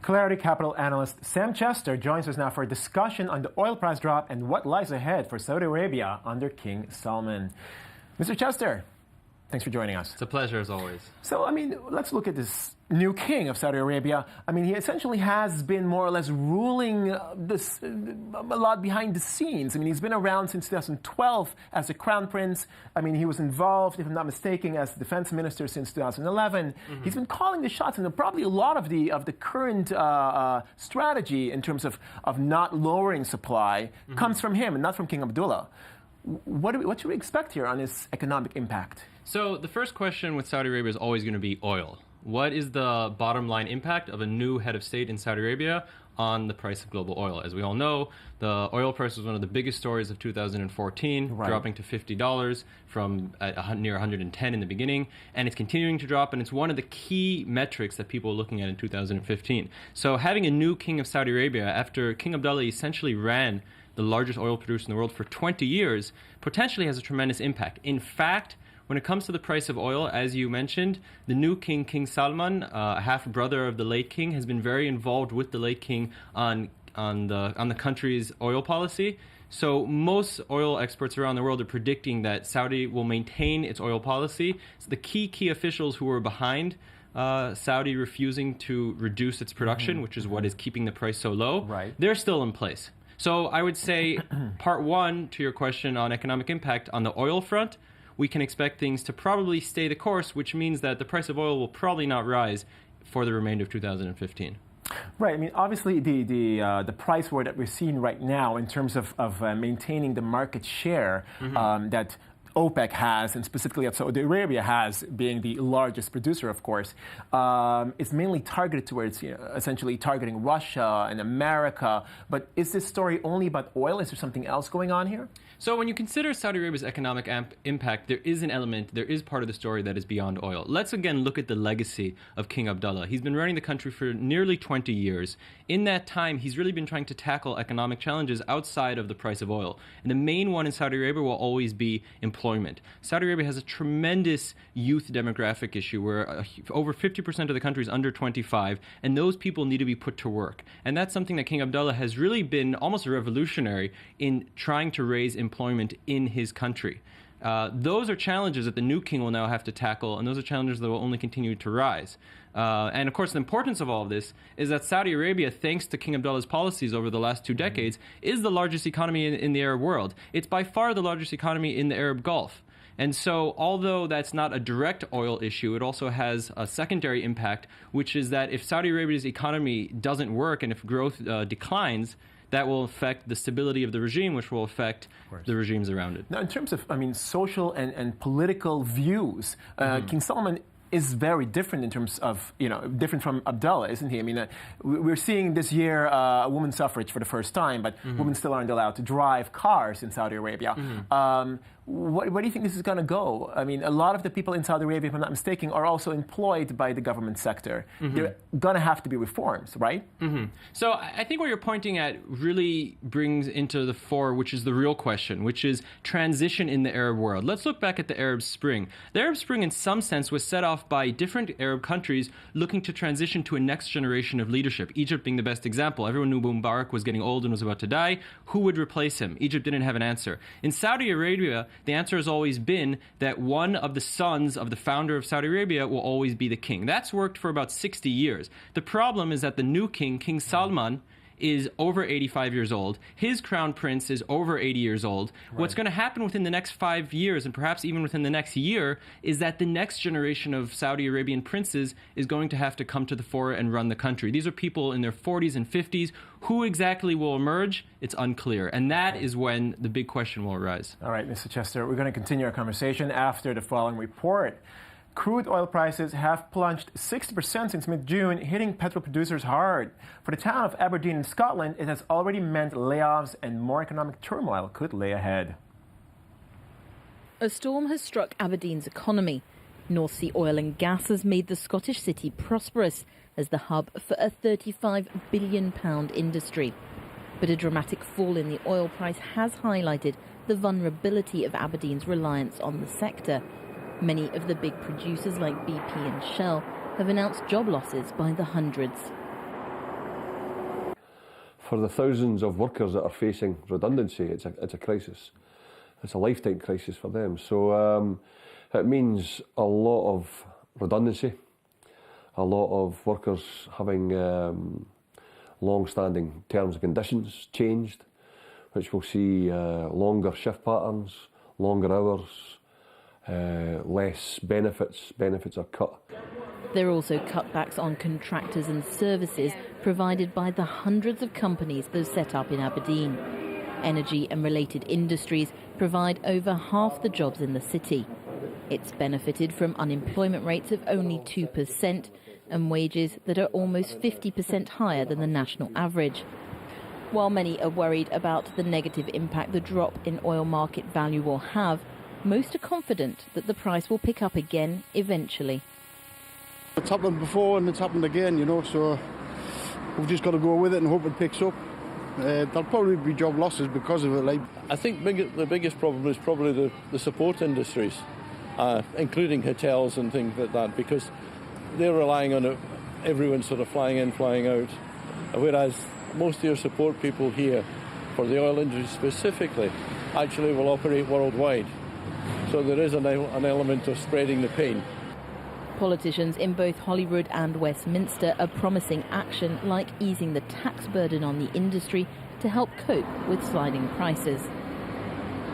Clarity Capital analyst Sam Chester joins us now for a discussion on the oil price drop and what lies ahead for Saudi Arabia under King Salman. Mr. Chester, thanks for joining us. It's a pleasure as always. So, let's look at this new king of Saudi Arabia. He essentially has been more or less ruling this a lot behind the scenes. He's been around since 2012 as the crown prince. He was involved, if I'm not mistaken, as defense minister since 2011. Mm-hmm. He's been calling the shots, and probably a lot of the current strategy in terms of not lowering supply comes from him and not from King Abdullah. What should we expect here on his economic impact? So the first question with Saudi Arabia is always going to be oil. What is the bottom line impact of a new head of state in Saudi Arabia on the price of global oil? As we all know, the oil price was one of the biggest stories of 2014, right, dropping to $50 from near 110 in the beginning, and it's continuing to drop, and it's one of the key metrics that people are looking at in 2015. So having a new king of Saudi Arabia after King Abdullah essentially ran the largest oil producer in the world for 20 years potentially has a tremendous impact. In fact, when it comes to the price of oil, as you mentioned, the new king, King Salman, a half-brother of the late king, has been very involved with the late king on the country's oil policy. So most oil experts around the world are predicting that Saudi will maintain its oil policy. So the key officials who were behind Saudi refusing to reduce its production, which is what is keeping the price so low, right, they're still in place. So I would say part one to your question on economic impact on the oil front, we can expect things to probably stay the course, which means that the price of oil will probably not rise for the remainder of 2015. Right. Obviously, the price war that we're seeing right now in terms of maintaining the market share that OPEC has, and specifically that Saudi Arabia has, being the largest producer, of course, is mainly targeted towards essentially targeting Russia and America. But is this story only about oil? Is there something else going on here? So when you consider Saudi Arabia's economic impact, there is part of the story that is beyond oil. Let's again look at the legacy of King Abdullah. He's been running the country for nearly 20 years. In that time, he's really been trying to tackle economic challenges outside of the price of oil. And the main one in Saudi Arabia will always be employment. Saudi Arabia has a tremendous youth demographic issue where over 50% of the country is under 25, and those people need to be put to work. And that's something that King Abdullah has really been almost revolutionary in trying to raise employment in his country. Those are challenges that the new king will now have to tackle, and those are challenges that will only continue to rise. And of course, the importance of all of this is that Saudi Arabia, thanks to King Abdullah's policies over the last 2 decades, is the largest economy in the Arab world. It's by far the largest economy in the Arab Gulf. And so, although that's not a direct oil issue, it also has a secondary impact, which is that if Saudi Arabia's economy doesn't work and if growth declines, that will affect the stability of the regime, which will affect the regimes around it. Now, in terms of, social and political views, King Salman is very different in terms of, different from Abdullah, isn't he? We're seeing this year women's suffrage for the first time, but women still aren't allowed to drive cars in Saudi Arabia. Where do you think this is going to go? A lot of the people in Saudi Arabia, if I'm not mistaken, are also employed by the government sector. They're going to have to be reforms, right? So I think what you're pointing at really brings into the fore, which is the real question, which is transition in the Arab world. Let's look back at the Arab Spring. The Arab Spring, in some sense, was set off by different Arab countries looking to transition to a next generation of leadership. Egypt being the best example. Everyone knew Mubarak was getting old and was about to die. Who would replace him? Egypt didn't have an answer. In Saudi Arabia, the answer has always been that one of the sons of the founder of Saudi Arabia will always be the king. That's worked for about 60 years. The problem is that the new king, King Salman, is over 85 years old. His crown prince is over 80 years old. Right. What's going to happen within the next 5 years, and perhaps even within the next year, is that the next generation of Saudi Arabian princes is going to have to come to the fore and run the country. These are people in their 40s and 50s. Who exactly will emerge? It's unclear. And that is when the big question will arise. All right, Mr. Chester, we're going to continue our conversation after the following report. Crude oil prices have plunged 60% since mid-June, hitting petrol producers hard. For the town of Aberdeen in Scotland, it has already meant layoffs and more economic turmoil could lay ahead. A storm has struck Aberdeen's economy. North Sea oil and gas has made the Scottish city prosperous as the hub for a £35 billion industry. But a dramatic fall in the oil price has highlighted the vulnerability of Aberdeen's reliance on the sector. Many of the big producers like BP and Shell have announced job losses by the hundreds. For the thousands of workers that are facing redundancy, it's a crisis. It's a lifetime crisis for them. So it means a lot of redundancy, a lot of workers having long-standing terms and conditions changed, which will see longer shift patterns, longer hours, less benefits. Benefits are cut. There are also cutbacks on contractors and services provided by the hundreds of companies that are set up in Aberdeen. Energy and related industries provide over half the jobs in the city. It's benefited from unemployment rates of only 2% and wages that are almost 50% higher than the national average. While many are worried about the negative impact the drop in oil market value will have, most are confident that the price will pick up again eventually. It's happened before and it's happened again, you know, so we've just got to go with it and hope it picks up. There'll probably be job losses because of it. I think the biggest problem is probably the support industries, including hotels and things like that, because they're relying on everyone sort of flying in, flying out, whereas most of your support people here, for the oil industry specifically, actually will operate worldwide. So there is an element of spreading the pain. Politicians in both Holyrood and Westminster are promising action like easing the tax burden on the industry to help cope with sliding prices.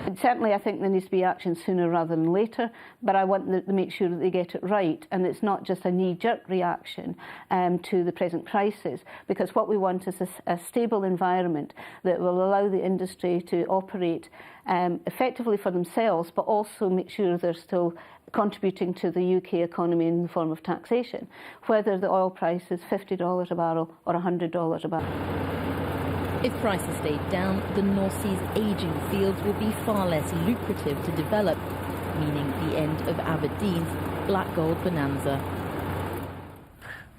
And certainly I think there needs to be action sooner rather than later, but I want to make sure that they get it right and it's not just a knee-jerk reaction to the present crisis, because what we want is a stable environment that will allow the industry to operate effectively for themselves, but also make sure they're still contributing to the UK economy in the form of taxation, whether the oil price is $50 a barrel or $100 a barrel. If prices stay down, the North Sea's ageing fields will be far less lucrative to develop, meaning the end of Aberdeen's black gold bonanza.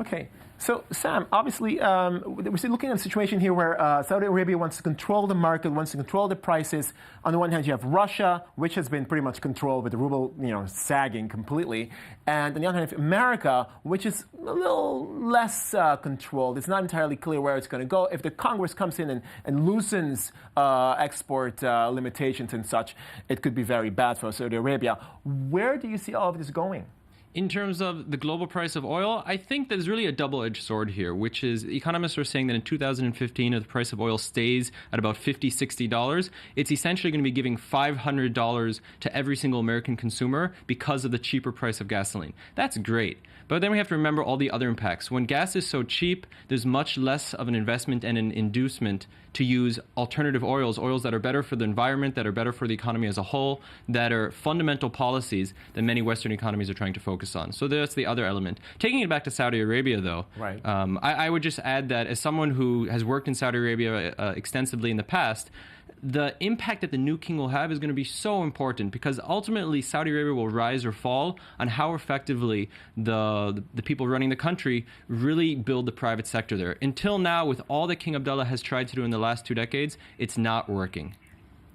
Okay. So, Sam, obviously, we're still looking at a situation here where Saudi Arabia wants to control the market, wants to control the prices. On the one hand, you have Russia, which has been pretty much controlled with the ruble, sagging completely. And on the other hand, America, which is a little less controlled. It's not entirely clear where it's going to go. If the Congress comes in and loosens export limitations and such, it could be very bad for Saudi Arabia. Where do you see all of this going? In terms of the global price of oil, I think there's really a double-edged sword here, which is economists are saying that in 2015, if the price of oil stays at about $50, $60, it's essentially going to be giving $500 to every single American consumer because of the cheaper price of gasoline. That's great. But then we have to remember all the other impacts. When gas is so cheap, there's much less of an investment and an inducement to use alternative oils that are better for the environment, that are better for the economy as a whole, that are fundamental policies that many Western economies are trying to focus on. So that's the other element. Taking it back to Saudi Arabia, though, right. I would just add that as someone who has worked in Saudi Arabia extensively in the past, the impact that the new king will have is going to be so important because ultimately Saudi Arabia will rise or fall on how effectively the people running the country really build the private sector there. Until now, with all that King Abdullah has tried to do in the last 2 decades, it's not working.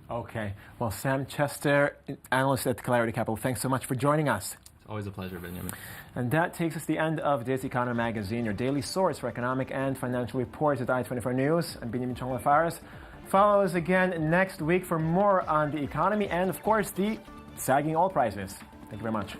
Okay. Well, Sam Chester, analyst at Clarity Capital, thanks so much for joining us. It's always a pleasure, Benjamin. And that takes us to the end of this Economy Magazine, your daily source for economic and financial reports at I-24 News. I'm Benjamin Chongla-Faris. Follow us again next week for more on the economy and, of course, the sagging oil prices. Thank you very much.